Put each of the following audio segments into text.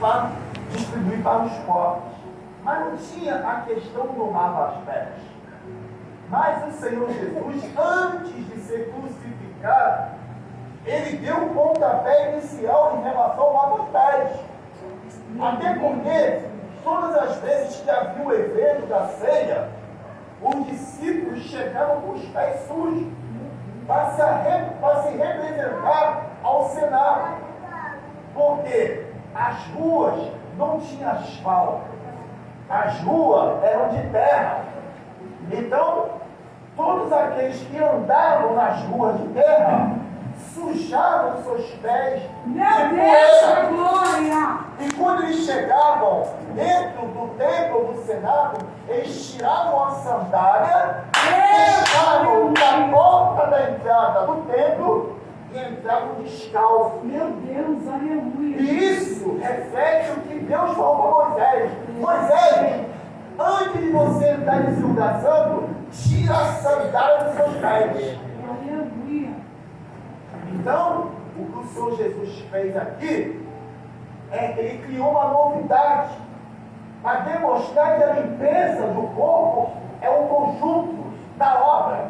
para distribuir para os pobres. Mas não tinha a questão do lavar as pés. Mas o Senhor Jesus, antes de ser crucificado, ele deu um pontapé inicial em relação ao lavar os pés. Até porque, todas as vezes que havia o evento da ceia, os discípulos chegavam com os pés sujos para se representar ao cenário. Porque as ruas não tinham asfalto, as ruas eram de terra. Então, todos aqueles que andavam nas ruas de terra sujavam seus pés de poeira. Glória! E quando eles chegavam dentro do templo ou do Senado, eles tiravam a sandália, fechavam na porta da entrada do templo e entravam descalços. Meu Deus, aleluia! E isso reflete o que Deus falou para Moisés. Moisés, antes de você entrar nesse lugar santo, tira a sandália dos seus pés. Aleluia! Então, o que o Senhor Jesus fez aqui é que ele criou uma novidade para demonstrar que a limpeza do corpo é um conjunto da obra,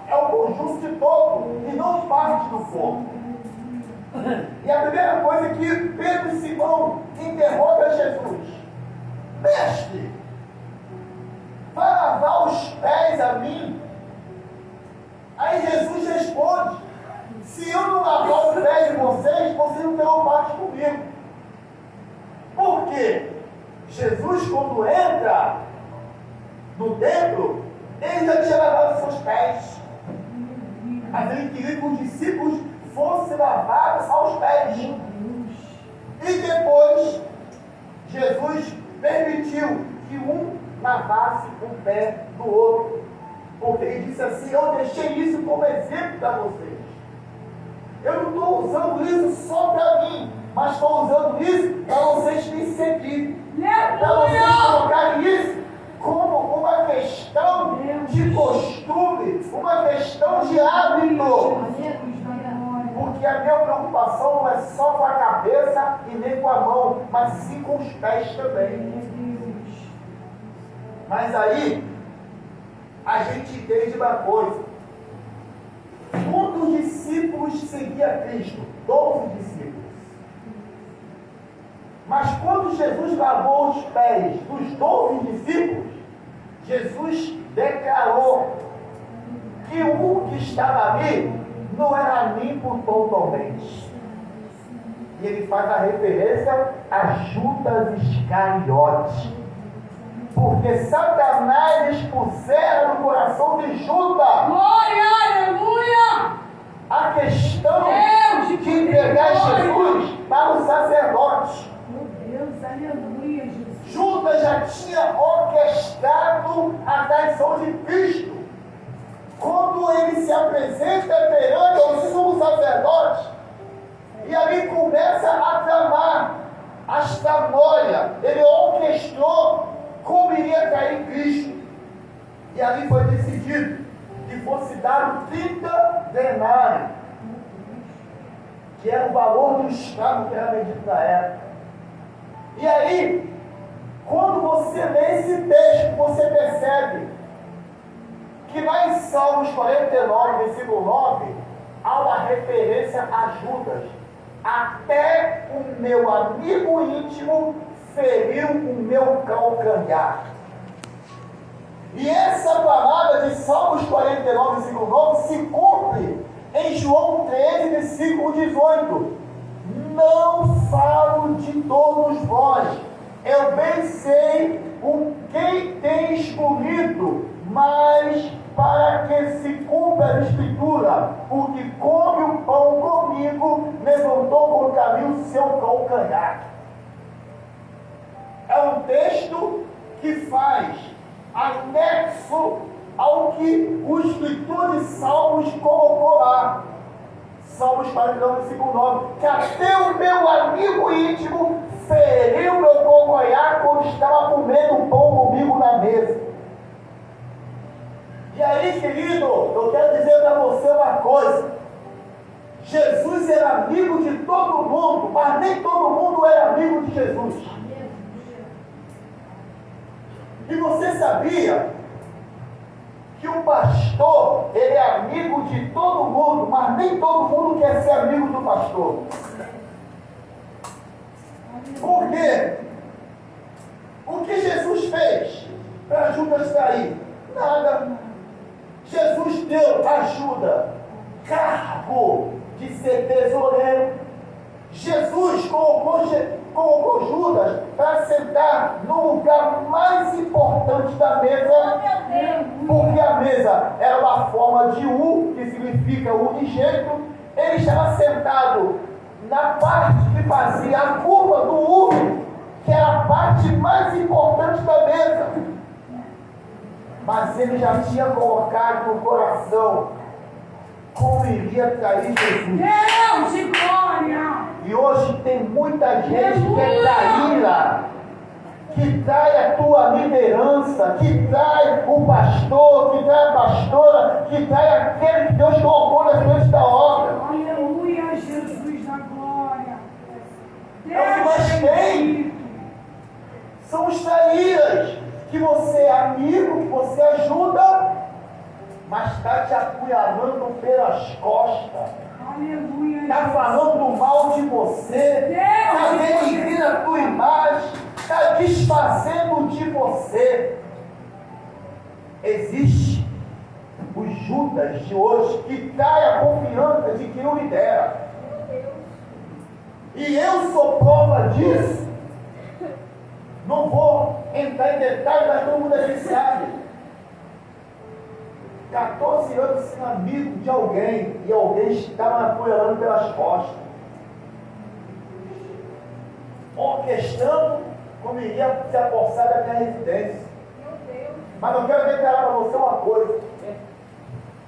é um conjunto de todo e não parte do corpo. E a primeira coisa que Pedro e Simão interroga Jesus: Mestre, vai lavar os pés a mim? Aí Jesus responde: se eu não lavar os pés de vocês, vocês não terão parte comigo. Por quê? Jesus, quando entra no templo, ele já tinha lavado seus pés. Mas ele queria que os discípulos fossem lavados aos pés. E depois, Jesus permitiu que um lavasse o pé do outro. Porque ele disse assim: eu deixei isso como exemplo para vocês. Eu não estou usando isso só para mim, mas estou usando isso para vocês me seguirem. Para vocês colocarem isso como uma questão de costume, uma questão de hábito. Porque a minha preocupação não é só com a cabeça e nem com a mão, mas sim com os pés também. Mas aí, a gente entende uma coisa. Quantos discípulos seguia Cristo? 12 discípulos. Mas quando Jesus lavou os pés dos 12 discípulos, Jesus declarou que o que estava ali não era limpo totalmente. E ele faz a referência a Judas Iscariotes. Porque Satanás expusera no coração de Judas Glória, aleluia! a questão Deus, de entregar glória. Jesus para os sacerdotes. Meu Deus, aleluia, Jesus. Judas já tinha orquestrado a traição de Cristo. Quando ele se apresenta perante o sumo sacerdote, e ali começa a tramar as tramóias, ele orquestrou como iria cair Cristo. E ali foi decidido que fosse dado 30 denários, que era o valor do escravo que era vendido na época. E aí, quando você lê esse texto, você percebe que lá em Salmos 49, versículo 9, há uma referência a Judas. Até o meu amigo íntimo feriu o meu calcanhar. E essa palavra de Salmos 49, versículo 9, se cumpre em João 13, versículo 18. Não falo de todos vós, eu bem sei o quem tem escolhido, mas para que se cumpra a escritura, o que come o pão comigo, levantou contra mim o seu calcanhar. É um texto que faz anexo ao que o escritor de Salmos colocou lá. Salmos 49, versículo 9. Que até o meu amigo íntimo feriu meu calcanhar quando estava comendo pão comigo na mesa. E aí, querido, eu quero dizer para você uma coisa. Jesus era amigo de todo mundo, mas nem todo mundo era amigo de Jesus. E você sabia que o pastor, ele é amigo de todo mundo, mas nem todo mundo quer ser amigo do pastor. Por quê? O que Jesus fez para Judas trair? Nada. Jesus deu ajuda, cargo de ser tesoureiro. Jesus colocou Judas para sentar no lugar mais importante da mesa, porque a mesa era uma forma de U, que significa unigênito. Ele estava sentado na parte que fazia a curva do U, que era a parte mais importante da mesa. Mas ele já tinha colocado no coração como iria trair Jesus. Deus de glória! E hoje tem muita gente que é traíra, que trai a tua liderança, que trai o pastor, que trai a pastora, que trai aquele que Deus colocou na frente da obra. Aleluia, Jesus da glória! É o que mais tem. São os traíras, que você é amigo, que você ajuda, mas está te apunhalando pelas costas. Aleluia, Está falando mal de você, está denegrindo a tua imagem, está desfazendo de você. Existe os Judas de hoje que trai a confiança de quem o lidera. E eu sou prova disso. Não vou entrar em detalhes, mas todo mundo aqui sabe. 14 anos sendo amigo de alguém e alguém estava me apoiando pelas costas, orquestrando como iria se apossar da minha residência. Mas eu quero declarar para você uma coisa: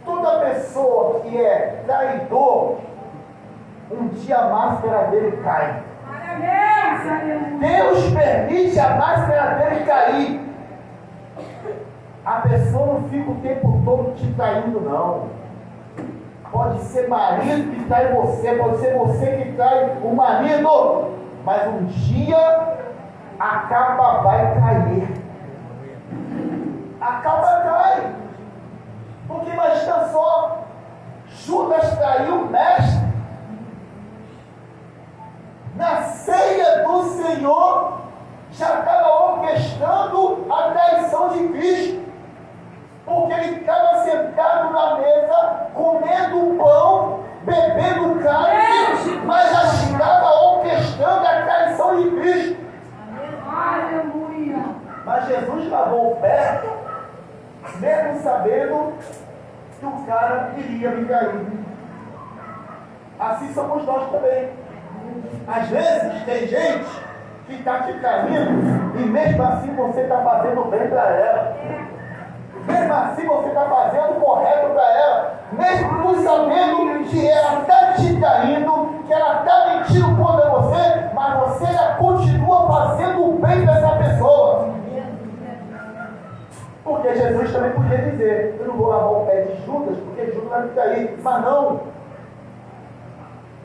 toda pessoa que é traidor, um dia a máscara dele cai. Deus permite a máscara dele cair. A pessoa não fica o tempo todo te traindo, não. Pode ser marido que trai você, pode ser você que trai o marido, mas um dia a capa vai cair. A capa cai. Porque imagina só, Judas traiu o mestre. Na ceia do Senhor, já estava orquestrando a traição de Cristo. Porque ele estava sentado na mesa, comendo pão, bebendo cálice, mas já estava orquestrando a traição de Cristo. Aleluia! Mas Jesus lavou o pé, mesmo sabendo que o cara iria me trair. Assim somos nós também. Às vezes tem gente que está te traindo e mesmo assim você está fazendo bem para ela. Mesmo assim você está fazendo o correto para ela. Mesmo sabendo que ela está te traindo, que ela está mentindo contra você, mas você ainda continua fazendo o bem para essa pessoa. Porque Jesus também podia dizer: eu não vou lavar o pé de Judas, porque Judas vai me trair. Mas não.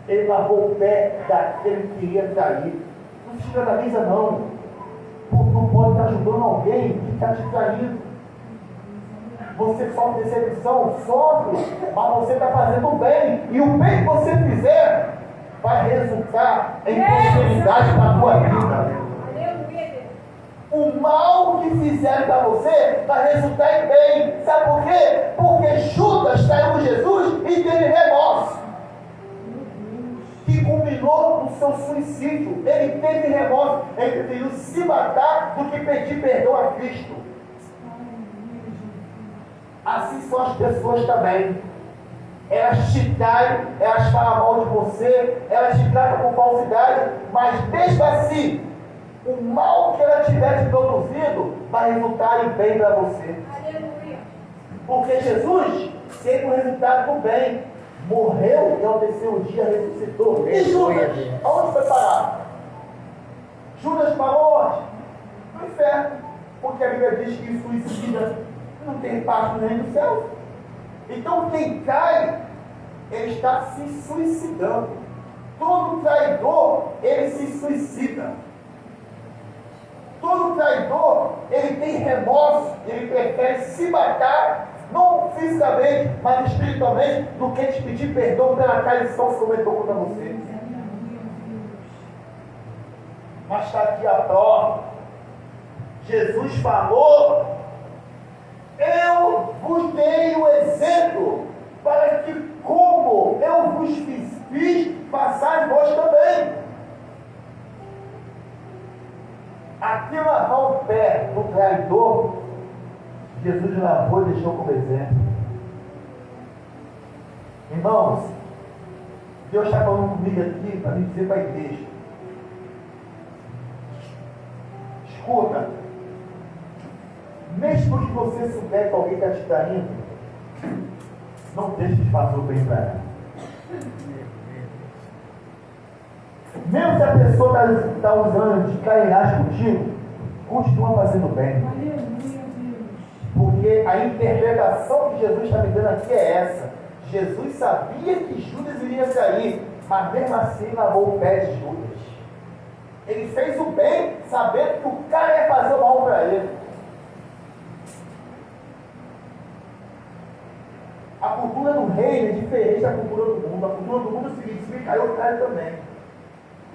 Ele lavou o pé daquele que queria trair. Não se escandaliza, não. Porque não pode estar ajudando alguém que está te traindo. Você sofre decepção, sofre, mas você está fazendo o bem. E o bem que você fizer vai resultar em prosperidade para a tua vida. O mal que fizer para você vai resultar em bem. Sabe por quê? Porque Judas traiu Jesus e teve remorso, que culminou no seu suicídio. Ele teve remorso, ele preferiu se matar do que pedir perdão a Cristo. Assim são as pessoas também. Elas te traem, elas falam mal de você, elas te tratam com falsidade, mas mesmo assim, o mal que ela tiver te produzido vai resultar em bem para você. Aleluia! Porque Jesus teve o resultado do bem. Morreu e ao terceiro dia ressuscitou. E Judas, aonde foi parar? Judas parou onde? No inferno. Porque a Bíblia diz que suicida não tem parte no reino do céu. Então quem cai ele está se suicidando. Todo traidor, ele se suicida. Todo traidor, ele tem remorso, ele prefere se matar, não fisicamente, mas espiritualmente, do que te pedir perdão pela traição que cometeu contra você. Mas está aqui a prova. Jesus falou: eu vos dei o exemplo, para que como eu vos fiz, façais vós também. Aqui lavar o pé do traidor, Jesus lavou e deixou como exemplo. Irmãos, Deus está falando comigo aqui para me dizer para a igreja: escuta, mesmo que você souber que alguém está te traindo, não deixe de fazer o bem para ela. Mesmo se a pessoa está usando de cairagem contigo, continua fazendo bem. Aleluia, Deus. Porque a interpretação que Jesus está me dando aqui é essa. Jesus sabia que Judas iria sair, mas mesmo assim lavou o pé de Judas. Ele fez o bem, sabendo que o cara ia fazer o mal para ele. A cultura do reino é diferente da cultura do mundo. A cultura do mundo é o seguinte: se me caiu, eu caio também.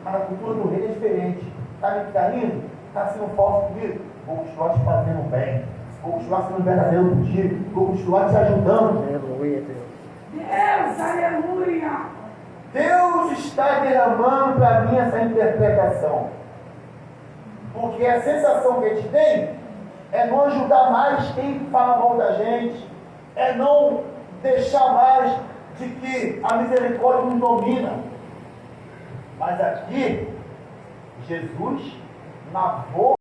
Mas a cultura do reino é diferente. Está me caindo? Está sendo falso comigo? Vou continuar te fazendo bem. Vou continuar sendo verdadeiro contigo. Vou continuar te ajudando. Aleluia, Deus. Deus, aleluia. Deus está derramando para mim essa interpretação. Porque a sensação que a gente tem é não ajudar mais quem fala mal da gente. É não deixar mais de que a misericórdia nos domina. Mas aqui, Jesus lavou